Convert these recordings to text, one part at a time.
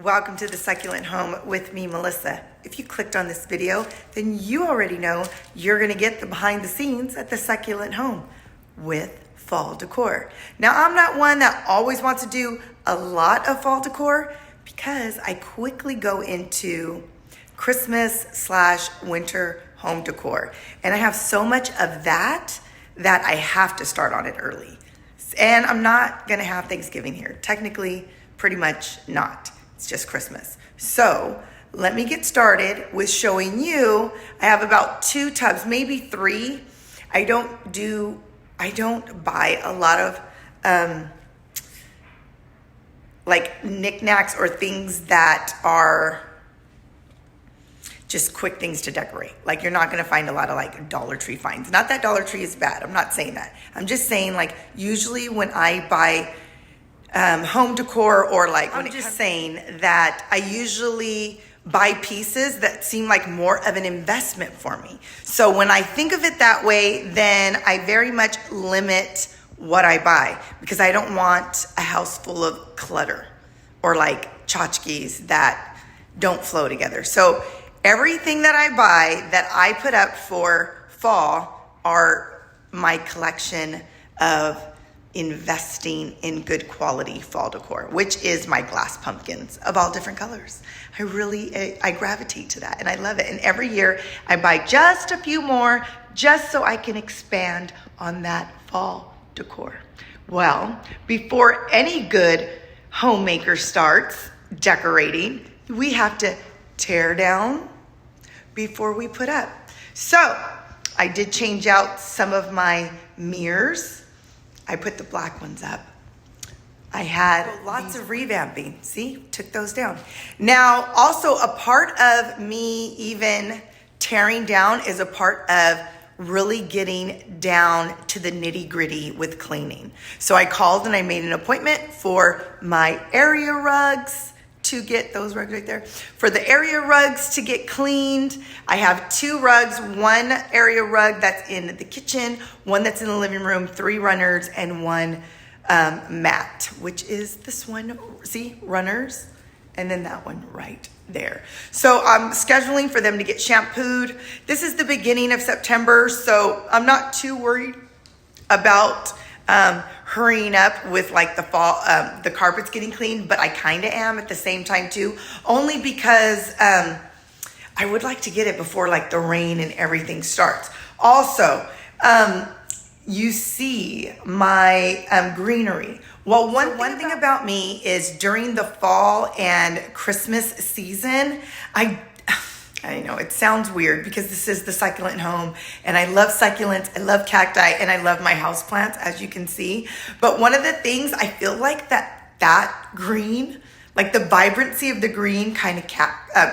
Welcome to the Succulent Home with me, Melissa. If you clicked on this video, then you already know you're gonna get the behind the scenes at the Succulent Home with fall decor. Now, I'm not one that always wants to do a lot of fall decor because I quickly go into Christmas/winter home decor. And I have so much of that I have to start on it early. And I'm not gonna have Thanksgiving here. Technically, pretty much not. It's just Christmas. So let me get started with showing you. I have about 2 tubs, maybe 3. I don't buy a lot of like knickknacks or things that are just quick things to decorate. Like you're not gonna find a lot of like Dollar Tree finds. Not that Dollar Tree is bad, I'm not saying that. I'm just saying like usually when I buy home decor or like, I'm just saying that I usually buy pieces that seem like more of an investment for me. So when I think of it that way, then I very much limit what I buy because I don't want a house full of clutter or like tchotchkes that don't flow together. So everything that I buy that I put up for fall are my collection of investing in good quality fall decor, which is my glass pumpkins of all different colors. I gravitate to that and I love it. And every year I buy just a few more just so I can expand on that fall decor. Well, before any good homemaker starts decorating, we have to tear down before we put up. So I did change out some of my mirrors. I put the black ones up. I had lots of revamping. See, took those down. Now, also a part of me even tearing down is a part of really getting down to the nitty gritty with cleaning. So I called and I made an appointment for my area rugs to get those rugs right there. For the area rugs to get cleaned, I have 2 rugs, 1 area rug that's in the kitchen, 1 that's in the living room, 3 runners, and 1 mat, which is this one, see, runners, and then that one right there. So I'm scheduling for them to get shampooed. This is the beginning of September, so I'm not too worried about hurrying up with like the fall, the carpets getting cleaned, but I kind of am at the same time too, only because I would like to get it before like the rain and everything starts. Also, you see my greenery. Well, one thing about me is during the fall and Christmas season, I know it sounds weird because this is the Succulent Home and I love succulents, I love cacti, and I love my houseplants, as you can see. But one of the things I feel like that green, like the vibrancy of the green kind of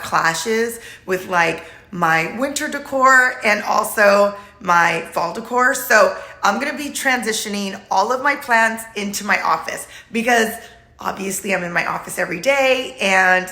clashes with like my winter decor and also my fall decor. So I'm gonna be transitioning all of my plants into my office because obviously I'm in my office every day and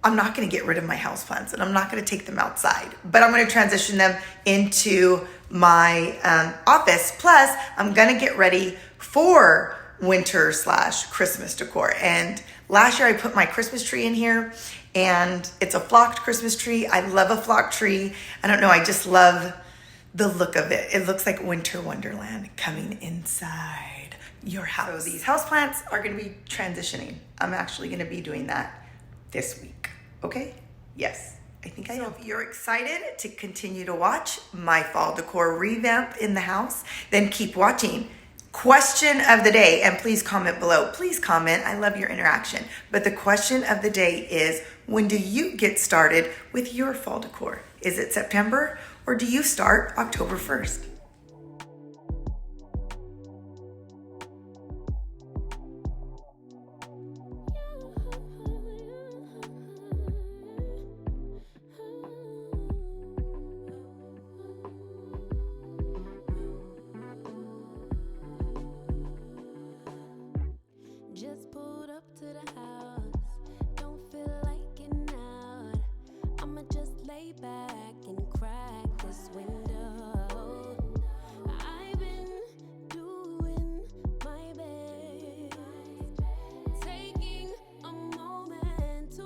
I'm not gonna get rid of my houseplants and I'm not gonna take them outside, but I'm gonna transition them into my office. Plus, I'm gonna get ready for winter/Christmas decor. And last year I put my Christmas tree in here and it's a flocked Christmas tree. I love a flocked tree. I don't know, I just love the look of it. It looks like winter wonderland coming inside your house. So these houseplants are gonna be transitioning. I'm actually gonna be doing that this week, okay? Yes, I think I am. If you're excited to continue to watch my fall decor revamp in the house, then keep watching. Question of the day, and please comment below. Please comment, I love your interaction. But the question of the day is, when do you get started with your fall decor? Is it September or do you start October 1st? Just pulled up to the house, don't feel like getting out. I'ma just lay back and crack this window. I've been doing my best, taking a moment to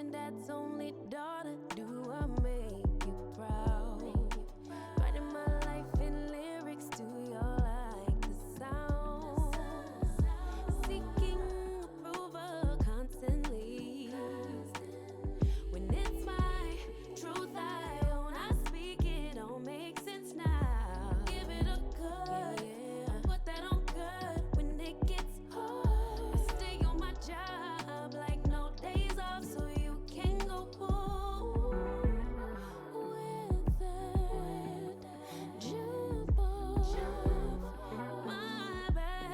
and dad's only daughter. Do I make you proud? Writing my life in lyrics, do you like the sound? Seeking approval constantly. When it's my truth I own, I speak it, don't make sense now. Give it a cut, put that on good when it gets hard. I stay on my job like no days off, so you can go home with that jump off my back.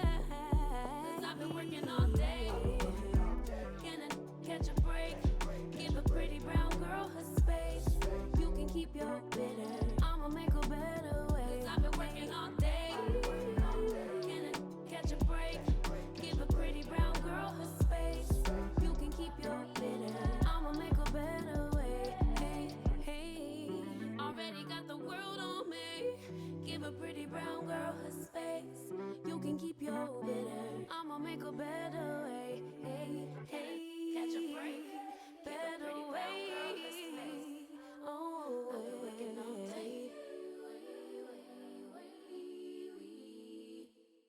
'Cause I've been working all day. Can I catch a break? Give a pretty brown girl her space. You can keep your bitter, I'ma make a better way. 'Cause I've been working all day. Can I catch a break? Give a pretty brown girl her space. You can keep your bitter, I'ma make a better way. Hey, hey, already got the world on me. Give a pretty brown girl her space. You can keep your bitter, I'ma make a better way. Hey, hey, catch a break. Better way. Oh, working all day.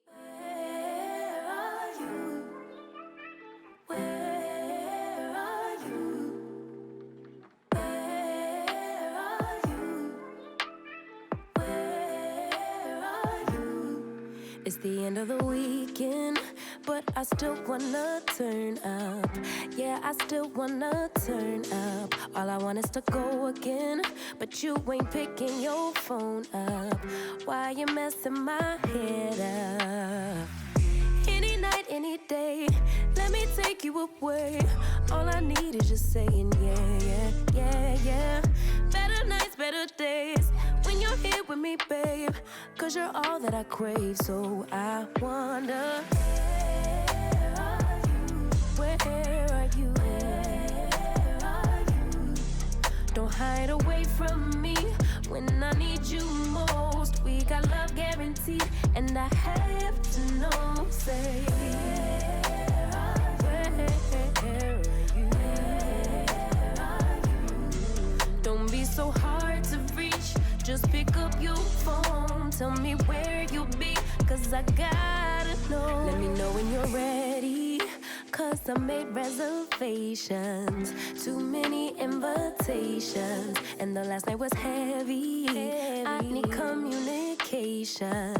Where are you? Where are you? Where are you? Where are you? It's the end of the weekend, but I still wanna turn up. Yeah, I still wanna turn up. All I want is to go again, but you ain't picking your phone up. Why you messing my head up? Any night, any day, let me take you away. All I need is just saying yeah, yeah, yeah, yeah. Better nights, better days, when you're here with me, babe. 'Cause you're all that I crave, so I wonder, where are you? Where are you? Don't hide away from me when I need you most. We got love guaranteed, and I have to know, say, where are you? Don't be so hard to reach, just pick up your phone. Tell me where you'll be, 'cause I gotta know. Let me know when you're ready, 'cause I made reservations. Too many invitations, and the last night was heavy. I need communication.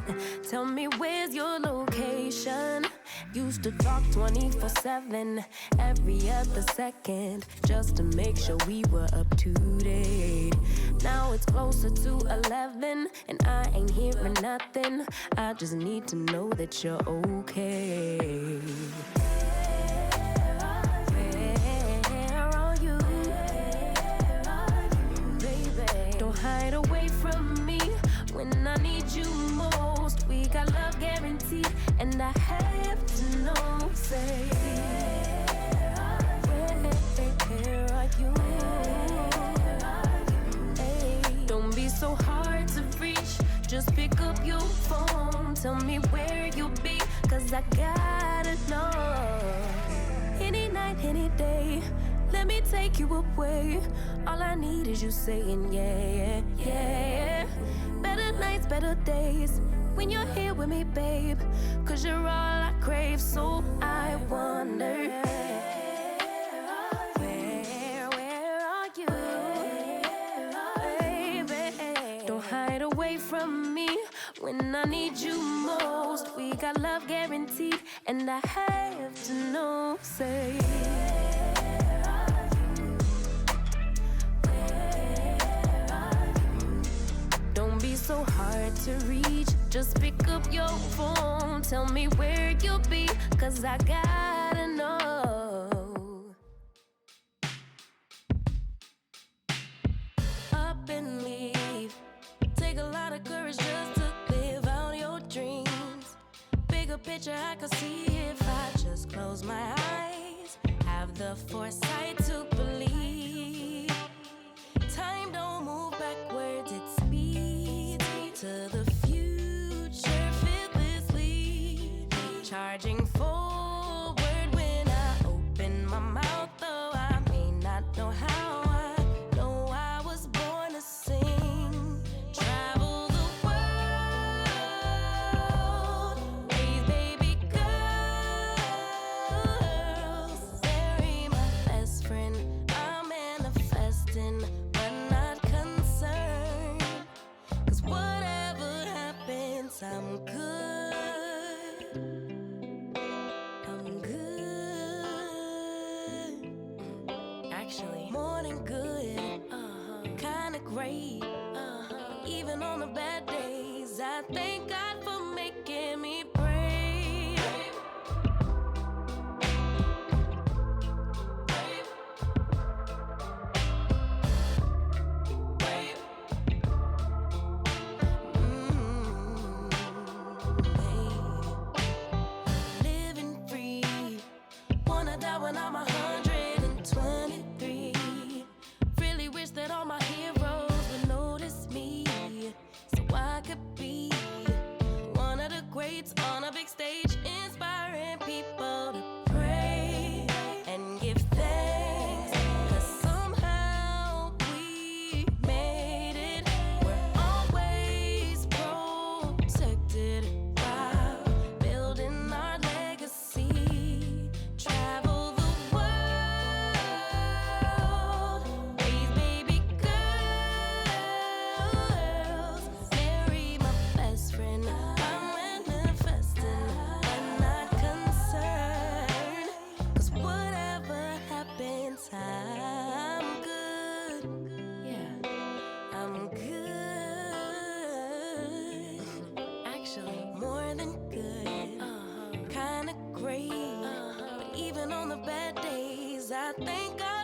Tell me where's your location. Used to talk 24/7, every other second, just to make sure we were up to date. Now it's closer to 11, and I ain't hearing nothing. I just need to know that you're okay. Don't hide away from me when I need you most. We got love guaranteed, and I have to know, say, where are you? Hey, don't be so hard to reach, just pick up your phone. Tell me where you'll be, 'cause I gotta know. Any night, any day, let me take you away. All I need is you saying yeah, yeah, yeah. Better nights, better days, when you're here with me, babe. 'Cause you're all I crave, so I wonder, where are you? Baby, don't hide away from me when I need you most. We got love guaranteed, and I have to know, say, so hard to reach, just pick up your phone. Tell me where you'll be, 'cause I gotta know. Up and leave, take a lot of courage just to live out your dreams. Bigger picture I could see if I just close my eyes. Have the foresight to believe time don't move backwards, it speeds to the future fearlessly. Charging forward when I open my mouth, though I may not 'cause I'm good. I'm good. Actually, more than good. Kinda great. Even on the bad days, I thank God for making me brave. When I'm 123, really wish that all my heroes would notice me, so I could be one of the greats on a big stage, inspiring people to pray and give thanks, 'cause somehow we made it. We're always protected while building our legacy. Travel I'm good, yeah, I'm good. Actually, more than good, kinda great. But even on the bad days, I thank God.